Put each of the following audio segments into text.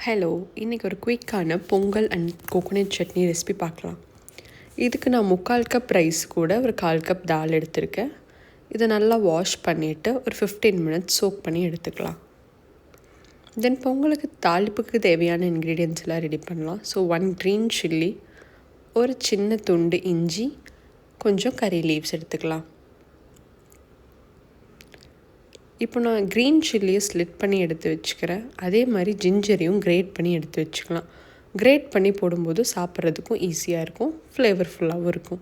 Hello, இன்றைக்கி ஒரு குயிக்கான pongal and coconut chutney recipe பார்க்கலாம். இதுக்கு நான் 3/4 கப் ரைஸ் கூட ஒரு 1/4 கப் தால் எடுத்திருக்கேன். இதை நல்லா வாஷ் பண்ணிவிட்டு ஒரு 15 மினிட்ஸ் சோக் பண்ணி எடுத்துக்கலாம். தென் பொங்கலுக்கு தாளிப்புக்கு தேவையான இன்க்ரீடியன்ட்ஸ் எல்லாம் ரெடி பண்ணலாம். ஸோ 1 க்ரீன் சில்லி, ஒரு சின்ன துண்டு இஞ்சி, கொஞ்சம் கறி லீவ்ஸ் எடுத்துக்கலாம். இப்போ நான் க்ரீன் சில்லியை ஸ்லிட் பண்ணி எடுத்து வச்சுக்கிறேன். அதே மாதிரி ஜிஞ்சரையும் கிரேட் பண்ணி எடுத்து வச்சுக்கலாம். கிரேட் பண்ணி போடும்போது சாப்பிட்றதுக்கும் ஈஸியாக இருக்கும், ஃப்ளேவர்ஃபுல்லாகவும் இருக்கும்.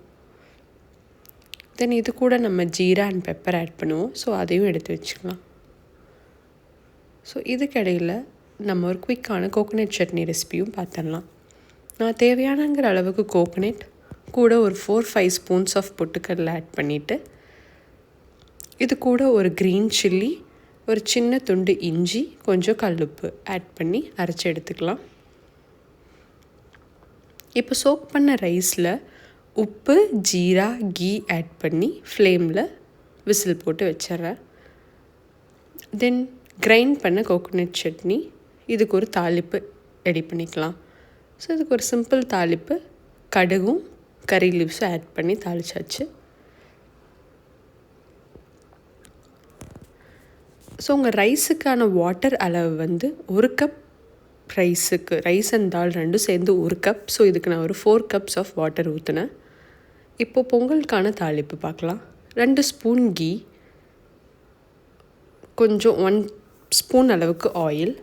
தென் இது கூட நம்ம ஜீரா அண்ட் பெப்பர் ஆட் பண்ணுவோம். ஸோ அதையும் எடுத்து வச்சுக்கலாம். ஸோ இதுக்கிடையில் நம்ம ஒரு குயிக்கான கோகோனட் சட்னி ரெசிபியும் பார்த்துடலாம். நான் தேவையானங்கிற அளவுக்கு கோகோனட் கூட ஒரு 4-5 ஸ்பூன்ஸ் ஆஃப் பொட்டுக்கடலை ஆட் பண்ணிவிட்டு, இது கூட ஒரு க்ரீன் சில்லி, ஒரு சின்ன துண்டு இஞ்சி, கொஞ்சம் கல்லுப்பு ஆட் பண்ணி அரைச்சி எடுத்துக்கலாம். இப்போ சோக் பண்ண ரைஸில் உப்பு, ஜீரா, கீ ஆட் பண்ணி ஃப்ளேமில் விசில் போட்டு வச்சிட்றேன். தென் கிரைண்ட் பண்ண கோகோனட் சட்னி, இதுக்கு ஒரு தாளிப்பு ரெடி பண்ணிக்கலாம். ஸோ இதுக்கு ஒரு சிம்பிள் தாளிப்பு, கடுகும் கறி லீவ்ஸும் ஆட் பண்ணி தாளிச்சாச்சு. ஸோ உங்கள் ரைஸுக்கான வாட்டர் அளவு வந்து 1 கப் ரைஸுக்கு, ரைஸ் அண்ட் தால் ரெண்டும் சேர்ந்து 1 கப். ஸோ இதுக்கு நான் ஒரு 4 கப்ஸ் ஆஃப் வாட்டர் ஊற்றினேன். இப்போது பொங்கலுக்கான தாளிப்பு பார்க்கலாம். 2 ஸ்பூன் கீ, கொஞ்சம் 1 ஸ்பூன் அளவுக்கு ஆயில்.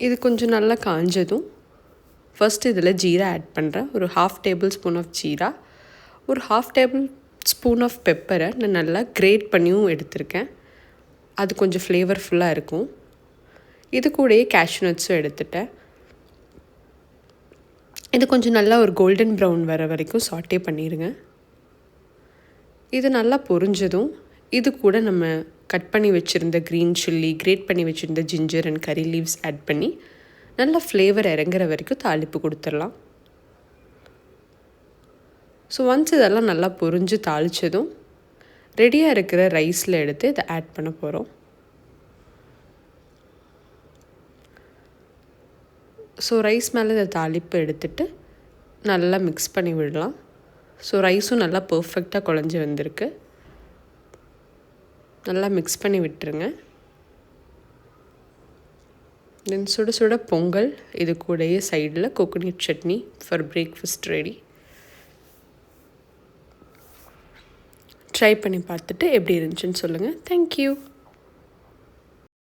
இது கொஞ்சம் நல்லா காஞ்சதும் ஃபஸ்ட் இதில் ஜீரா ஆட் பண்ணுறேன். ஒரு 1/2 டேபிள் ஸ்பூன் ஆஃப் ஜீரா, ஒரு 1/2 டேபிள் ஸ்பூன் ஆஃப் பெப்பரை நான் நல்லா கிரேட் பண்ணியும் எடுத்திருக்கேன். அது கொஞ்சம் ஃப்ளேவர்ஃபுல்லாக இருக்கும். இது கூடயே கேஷ்யூ நட்ஸும் எடுத்துட்டேன். இது கொஞ்சம் நல்லா ஒரு கோல்டன் ப்ரௌன் வர வரைக்கும் சாட்டே பண்ணிடுங்க. இது நல்லா பொரிஞ்சதும் இது கூட நம்ம கட் பண்ணி வச்சுருந்த க்ரீன் சில்லி, கிரேட் பண்ணி வச்சுருந்த ginger and curry leaves add பண்ணி நல்லா ஃப்ளேவர் இறங்குற வரைக்கும் தாளிப்பு கொடுத்துடலாம். ஸோ ஒன்ஸ் இதெல்லாம் நல்லா பொரிஞ்சு தாளித்ததும் ரெடியாக இருக்கிற ரைஸில் எடுத்து இதை ஆட் பண்ண போகிறோம். ஸோ ரைஸ் மேலே இதை தாளிப்பு எடுத்துட்டு நல்லா மிக்ஸ் பண்ணி விடலாம். ஸோ ரைஸும் நல்லா பர்ஃபெக்டாக குழஞ்சி வந்திருக்கு. நல்லா மிக்ஸ் பண்ணி விட்டுருங்க. தென் சுட சுட பொங்கல், இது கூடயே சைடில் coconut chutney for breakfast ready. Try பண்ணி பார்த்துட்டு எப்படி இருந்துச்சுன்னு சொல்லுங்கள். தேங்க்யூ.